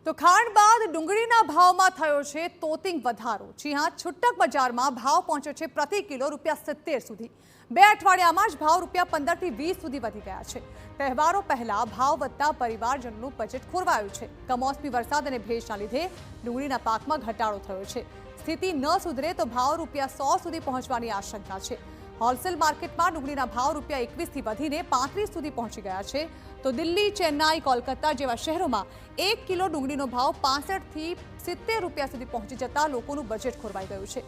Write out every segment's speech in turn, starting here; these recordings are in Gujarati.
તો ખાંડ બાદ ડુંગળીના ભાવમાં થયો છે તોતિંગ વધારો। જી હા, છૂટક બજારમાં ભાવ પહોંચ્યો છે પ્રતિ કિલો ₹70 સુધી। બે અઠવાડિયામાં જ ભાવ ₹15 થી ₹20 સુધી વધી ગયા છે। તહેવારો પહેલા ભાવ વધતા પરિવારજનોનું બજેટ ખોરવાયું છે। કમોસમી વરસાદ અને ભેજના લીધે ડુંગળીના પાકમાં ઘટાડો થયો છે। સ્થિતિ ન સુધરે તો ભાવ ₹100 સુધી પહોંચવાની આશંકા છે। હોલસેલ માર્કેટમાં ડુંગળીના ભાવ ₹21 થી વધીને ₹35 સુધી પહોંચી ગયા છે। તો દિલ્હી, ચેન્નાઈ, કોલકાતા જેવા શહેરોમાં 1 કિલો ડુંગળીનો ભાવ ₹65 થી ₹70 સુધી પહોંચી જતા લોકોનું બજેટ ખોરવાઈ ગયું છે।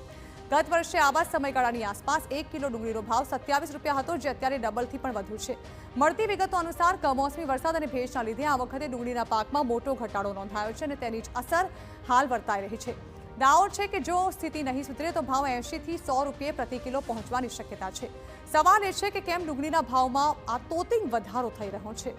ગત વર્ષે આવા સમયગાળાની આસપાસ 1 કિલો ડુંગળીનો ભાવ ₹27 હતો, જે અત્યારે ડબલથી પણ વધુ છે। મળતી વિગતો અનુસાર કમોસમી વરસાદ અને ભેજના લીધે આ વખતે ડુંગળીના પાકમાં મોટો ઘટાડો નોંધાયો છે અને તેની જ અસર હાલ વર્તાઈ રહી છે। દાવો છે કે જો સ્થિતિ નહીં સુધરે તો ભાવ ₹80 થી ₹100 પ્રતિ કિલો પહોંચવાની શક્યતા છે। સવાલ એ છે કે કેમ ડુંગળીના ભાવમાં આ તોતિંગ વધારો થઈ રહ્યો છે।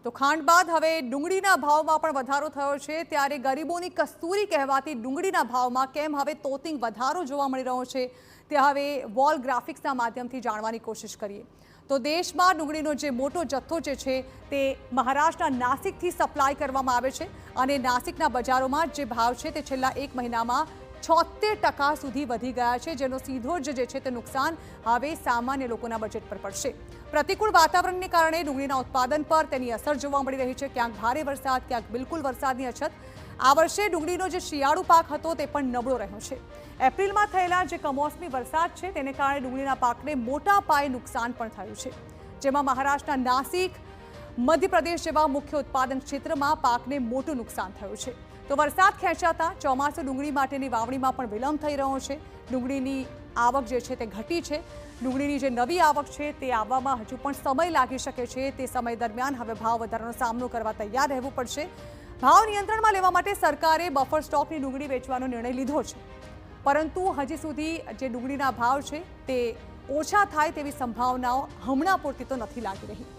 તો ખાંડ બાદ હવે ડુંગળીના ભાવમાં પણ વધારો થયો છે, ત્યારે ગરીબોની કસ્તુરી કહેવાતી ડુંગળીના ભાવમાં કેમ હવે તોતિંગ વધારો જોવા મળી રહ્યો છે, તે હવે વોલ ગ્રાફિક્સના માધ્યમથી જાણવાની કોશિશ કરીએ। તો દેશમાં ડુંગળીનો જે મોટો જથ્થો છે તે મહારાષ્ટ્રના નાસિકથી સપ્લાય કરવામાં આવે છે અને નાસિકના બજારોમાં જે ભાવ છે તે છેલ્લા એક મહિનામાં 76% સુધી વધી ગયા છે, જેનો સીધો જ છે તે નુકસાન હવે સામાન્ય લોકોના બજેટ પર પડશે। પ્રતિકૂળ વાતાવરણને કારણે ડુંગળીના ઉત્પાદન પર તેની અસર જોવા મળી રહી છે। ક્યાંક ભારે વરસાદ, ક્યાંક બિલકુલ વરસાદની અછત। આ વર્ષે ડુંગળીનો જે શિયાળુ પાક હતો તે પણ નબળો રહ્યો છે। એપ્રિલમાં થયેલા જે કમોસમી વરસાદ છે તેને કારણે ડુંગળીના પાકને મોટા પાયે નુકસાન પણ થયું છે, જેમાં મહારાષ્ટ્રના નાસિક, મધ્યપ્રદેશ જેવા મુખ્ય ઉત્પાદન ક્ષેત્રમાં પાકને મોટું નુકસાન થયું છે। તો વરસાદ ખેંચાતા ચોમાસુ ડુંગળી માટેની વાવણીમાં પણ વિલંબ થઈ રહ્યો છે। ડુંગળીની આવક જે છે તે ઘટી છે। ડુંગળીની જે નવી આવક છે તે આવવામાં હજુ પણ સમય લાગી શકે છે। તે સમય દરમિયાન હવે ભાવ વધારાનો સામનો કરવા તૈયાર રહેવું પડશે। ભાવ નિયંત્રણમાં લેવા માટે સરકારે બફર સ્ટોકની ડુંગળી વેચવાનો નિર્ણય લીધો છે, પરંતુ હજી સુધી જે ડુંગળીના ભાવ છે તે ઓછા થાય તેવી સંભાવનાઓ હમણાં પૂરતી તો નથી લાગી રહી।